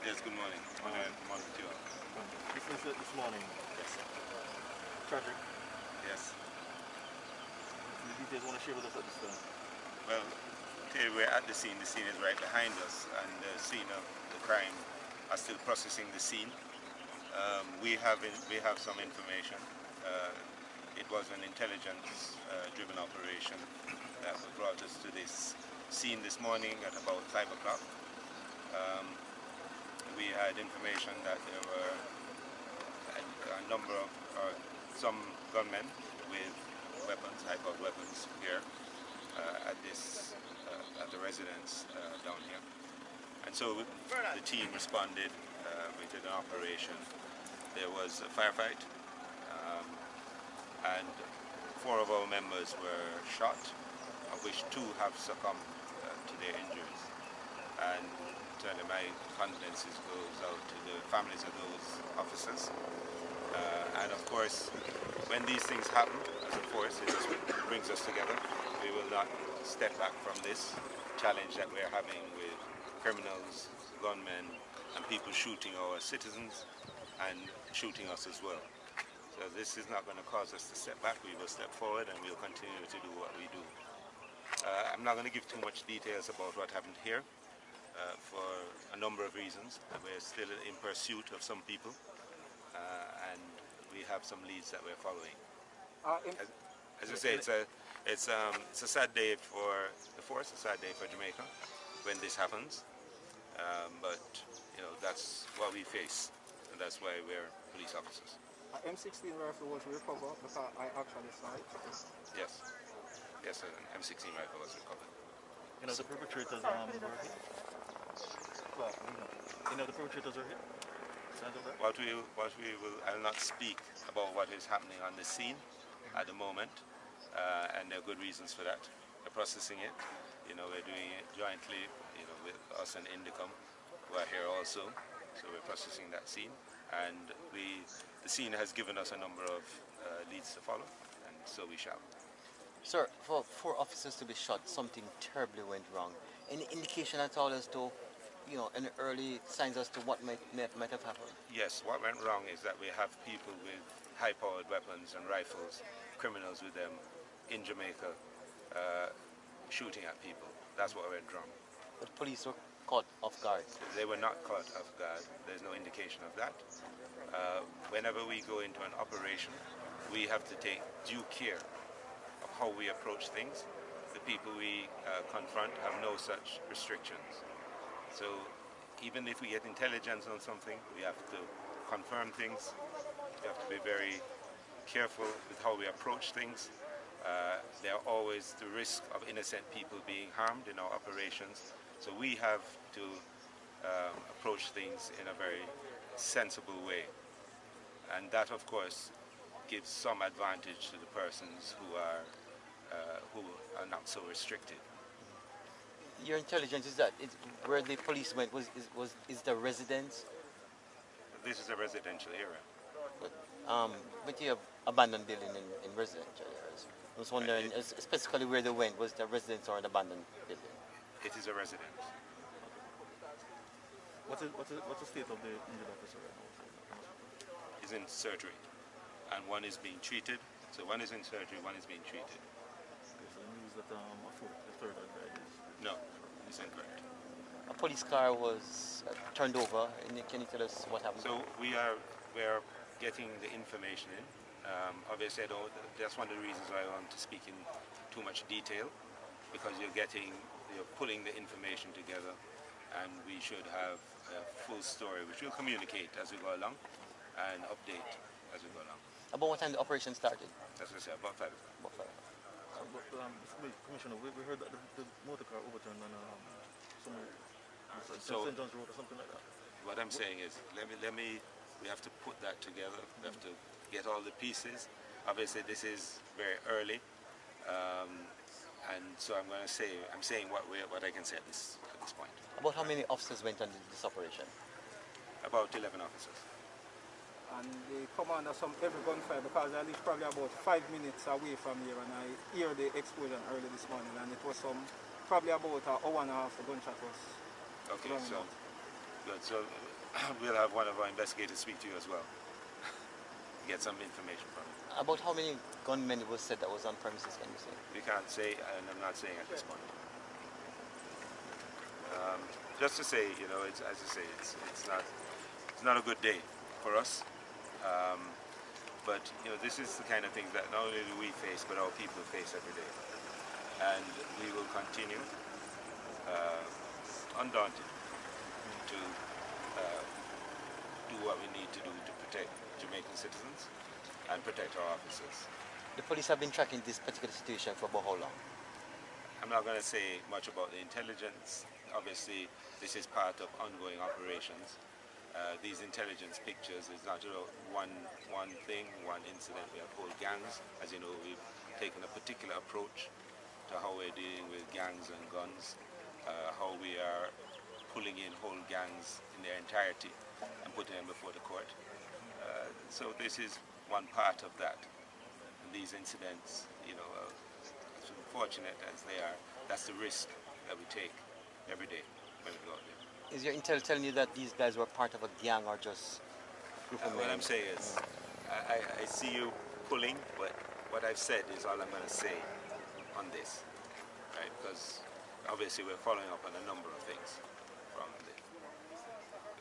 Yes, good morning. Good morning to you all. This incident this morning, Yes. tragic. Yes. The details you want to share with us at this time? Well, today we're at the scene. The scene is right behind us, and the scene of the crime are still processing the scene. We have some information. Uh, it was an intelligence-driven operation that brought us to this scene this morning at about 5 o'clock. Um, we had information that there were a number of some gunmen with weapons, high-powered weapons here at the residence down here. And so the team responded. We did an operation. There was a firefight, um, and 4 of our members were shot, of which 2 have succumbed to their injuries. And my condolences goes out to the families of those officers. And of course, when these things happen as a force, it just brings us together. We will not step back from this challenge that we're having with criminals, gunmen, and people shooting our citizens and shooting us as well. So this is not going to cause us to step back. We will step forward and we'll continue to do what we do. I'm not going to give too much details about what happened here for a number of reasons. We're still in pursuit of some people, and we have some leads that we're following. As I say, it's a sad day for the force, a sad day for Jamaica when this happens. But you know, that's what we face, and that's why we're police officers. An M16 rifle was recovered because I actually saw it. Yes, yes, an M16 rifle was recovered. You know the perpetrators were hit. Well, You know the perpetrators were hit. Signs of that. I'll not speak about what is happening on the scene at the moment, and there are good reasons for that. We're processing it. You know, we're doing it jointly. You know, with us and Indicom, who are here also. So we're processing that scene, and the scene has given us a number of leads to follow, and so we shall. Sir, for 4 officers to be shot, something terribly went wrong. Any indication at all as to, any early signs as to what might have happened? Yes, what went wrong is that we have people with high-powered weapons and rifles, criminals with them, in Jamaica, shooting at people. That's what went wrong. But police were caught off guard. They were not caught off guard. There's no indication of that. Whenever we go into an operation, we have to take due care of how we approach things. The people we confront have no such restrictions. So even if we get intelligence on something, we have to confirm things. We have to be very careful with how we approach things. There are always the risk of innocent people being harmed in our operations. So we have to approach things in a very sensible way. And that, of course, gives some advantage to the persons who are not so restricted. Your intelligence is that where the police went is the residence, This is a residential area. but you have abandoned building in residential areas. I was wondering specifically where they went. Was the residence or an abandoned building? It is a residence. What's the state of the injured officer right now? He's in surgery, and one is being treated. So one is in surgery, one is being treated. Okay, so the news that the third guy is. No, it's incorrect. A police car was turned over. And can you tell us what happened? So we are getting the information in. Obviously, that's one of the reasons why I want to speak in too much detail, because you're pulling the information together, and we should have a full story, which we'll communicate as we go along and update as we go along. About what time the operation started? As I said, about 5 o'clock. About 5. Commissioner, we heard that the motor car overturned on So- St. John's Road or something like that. What I'm saying is, we have to put that together. We have to get all the pieces. Obviously, this is very early, and so I'm saying what I can say at this point. About how many officers went on this operation? About 11 officers. And the commander some every gunfire because I live probably about 5 minutes away from here, and I hear the explosion early this morning, and it was probably about an hour and a half the gunshot was Okay, going so out. Good. So we'll have one of our investigators speak to you as well. Get some information from you. About how many gunmen it was said that was on premises, can you say? We can't say, and I'm not saying at this point. Just to say, you know, it's, as I say, it's not a good day for us. But you know, this is the kind of things that not only do we face, but our people face every day. And we will continue undaunted to do what we need to do to protect Jamaican citizens and protect our officers. The police have been tracking this particular situation for about how long? I'm not going to say much about the intelligence. Obviously, this is part of ongoing operations. These intelligence pictures is not one thing, one incident. We have whole gangs. As you know, we've taken a particular approach to how we're dealing with gangs and guns, how we are pulling in whole gangs in their entirety and putting them before the court. So this is one part of that. And these incidents, you know, as unfortunate as they are, that's the risk that we take every day when we go out there. Is your intel telling you that these guys were part of a gang or just a group of men? What I'm saying is, I see you pulling, but what I've said is all I'm going to say on this, right? Because obviously we're following up on a number of things from this.